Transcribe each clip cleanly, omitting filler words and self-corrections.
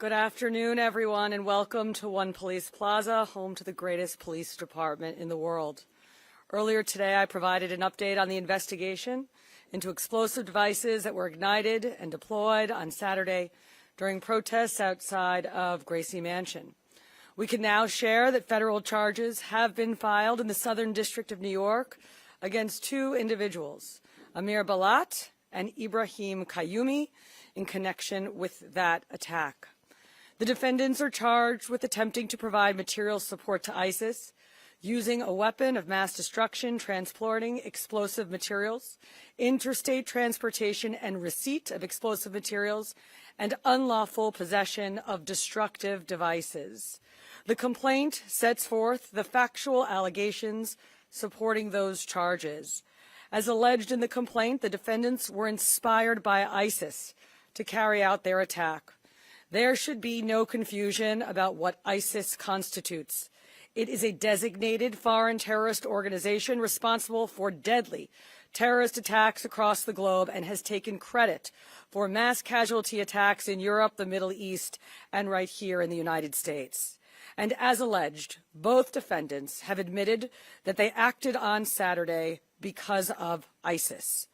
Good afternoon, everyone, and welcome to One Police Plaza, home to the greatest police department in the world. Earlier today, I provided an update on the investigation into explosive devices that were ignited and deployed on Saturday during protests outside of Gracie Mansion. We can now share that federal charges have been filed in the Southern District of New York against two individuals, Amir Balat and Ibrahim Qayyumi, in connection with that attack. The defendants are charged with attempting to provide material support to ISIS, using a weapon of mass destruction, transporting explosive materials, interstate transportation and receipt of explosive materials, and unlawful possession of destructive devices. The complaint sets forth the factual allegations supporting those charges. As alleged in the complaint, the defendants were inspired by ISIS to carry out their attack. There should be no confusion about what ISIS constitutes. It is a designated foreign terrorist organization responsible for deadly terrorist attacks across the globe and has taken credit for mass casualty attacks in Europe, the Middle East, and right here in the United States. And as alleged, both defendants have admitted that they acted on Saturday because of ISIS.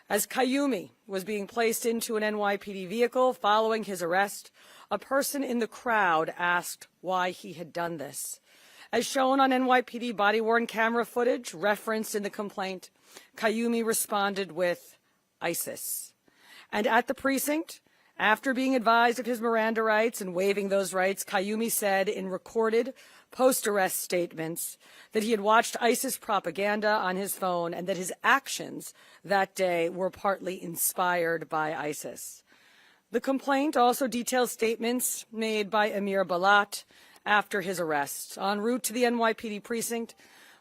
As Qayyumi was being placed into an NYPD vehicle following his arrest, a person in the crowd asked why he had done this. As shown on NYPD body-worn camera footage referenced in the complaint, Qayyumi responded with ISIS. And at the precinct, after being advised of his Miranda rights and waiving those rights, Qayyumi said in recorded post-arrest statements that he had watched ISIS propaganda on his phone and that his actions that day were partly inspired by ISIS. The complaint also details statements made by Amir Balat after his arrest. En route to the NYPD precinct,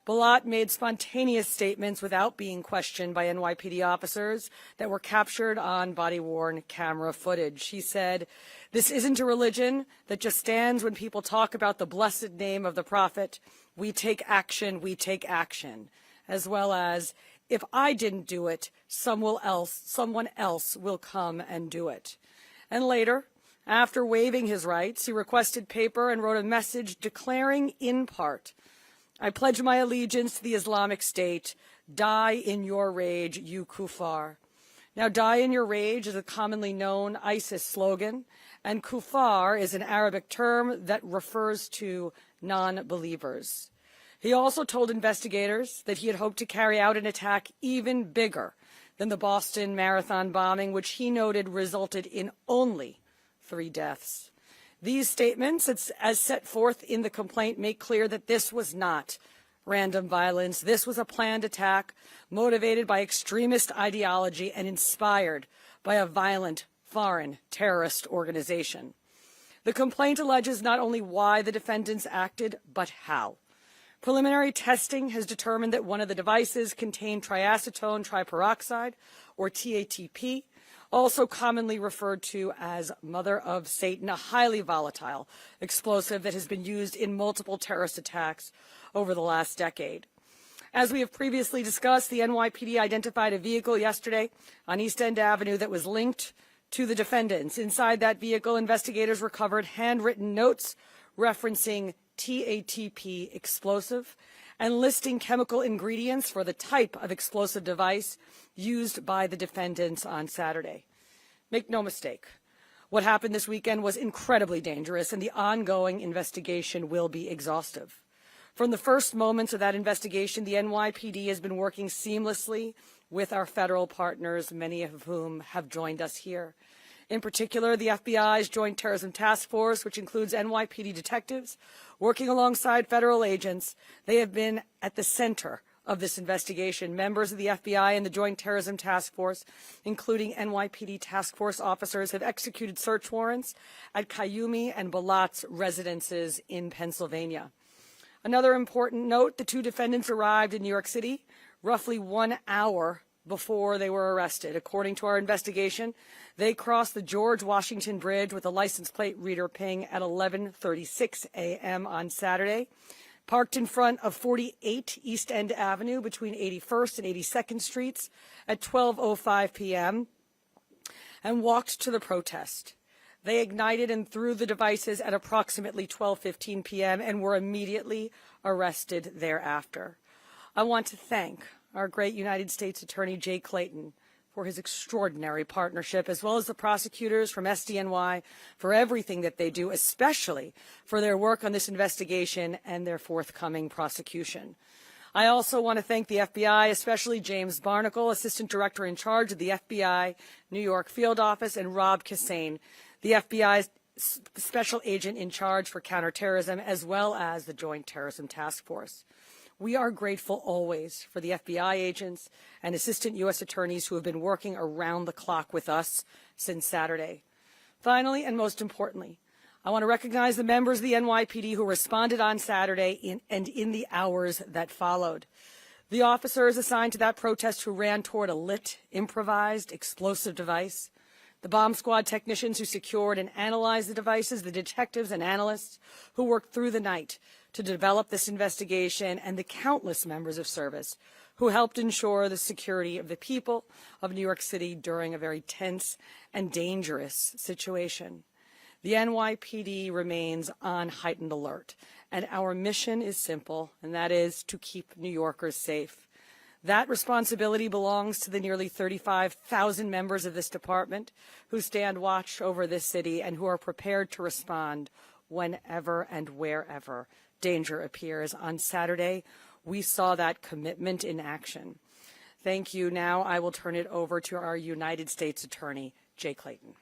Balat made spontaneous statements without being questioned by NYPD officers that were captured on body-worn camera footage. He said, "This isn't a religion that just stands when people talk about the blessed name of the Prophet. We take action, as well as, if I didn't do it, someone else will come and do it." And later, after waiving his rights, he requested paper and wrote a message declaring in part, "I pledge my allegiance to the Islamic State. Die in your rage, you kuffar." Now, die in your rage is a commonly known ISIS slogan, and kuffar is an Arabic term that refers to non-believers. He also told investigators that he had hoped to carry out an attack even bigger than the Boston Marathon bombing, which he noted resulted in only 3 deaths. These statements, as set forth in the complaint, make clear that this was not random violence. This was a planned attack motivated by extremist ideology and inspired by a violent foreign terrorist organization. The complaint alleges not only why the defendants acted, but how. Preliminary testing has determined that one of the devices contained triacetone triperoxide, or TATP, also commonly referred to as Mother of Satan, a highly volatile explosive that has been used in multiple terrorist attacks over the last decade. As we have previously discussed, the NYPD identified a vehicle yesterday on East End Avenue that was linked to the defendants. Inside that vehicle, investigators recovered handwritten notes referencing TATP explosive and listing chemical ingredients for the type of explosive device used by the defendants on Saturday. Make no mistake, what happened this weekend was incredibly dangerous, and the ongoing investigation will be exhaustive. From the first moments of that investigation, the NYPD has been working seamlessly with our federal partners, many of whom have joined us here. In particular, the FBI's Joint Terrorism Task Force, which includes NYPD detectives, working alongside federal agents. They have been at the center of this investigation. Members of the FBI and the Joint Terrorism Task Force, including NYPD task force officers, have executed search warrants at Qayyumi and Balat's residences in Pennsylvania. Another important note, the two defendants arrived in New York City roughly 1 hour before they were arrested. According to our investigation, they crossed the George Washington Bridge with a license plate reader ping at 11:36 a.m. on Saturday, parked in front of 48 East End Avenue between 81st and 82nd Streets at 12:05 p.m., and walked to the protest. They ignited and threw the devices at approximately 12:15 p.m. and were immediately arrested thereafter. I want to thank our great United States Attorney Jay Clayton for his extraordinary partnership, as well as the prosecutors from SDNY for everything that they do, especially for their work on this investigation and their forthcoming prosecution. I also want to thank the FBI, especially James Barnacle, Assistant Director in charge of the FBI New York Field Office, and Rob Cassane, the FBI's Special Agent in charge for counterterrorism, as well as the Joint Terrorism Task Force. We are grateful always for the FBI agents and Assistant U.S. Attorneys who have been working around the clock with us since Saturday. Finally, and most importantly, I want to recognize the members of the NYPD who responded on Saturday and in the hours that followed. The officers assigned to that protest who ran toward a lit, improvised, explosive device, the bomb squad technicians who secured and analyzed the devices, the detectives and analysts who worked through the night to develop this investigation, and the countless members of service who helped ensure the security of the people of New York City during a very tense and dangerous situation. The NYPD remains on heightened alert, and our mission is simple, and that is to keep New Yorkers safe. That responsibility belongs to the nearly 35,000 members of this department who stand watch over this city and who are prepared to respond whenever and wherever danger appears. On Saturday, we saw that commitment in action. Thank you. Now I will turn it over to our United States Attorney, Jay Clayton.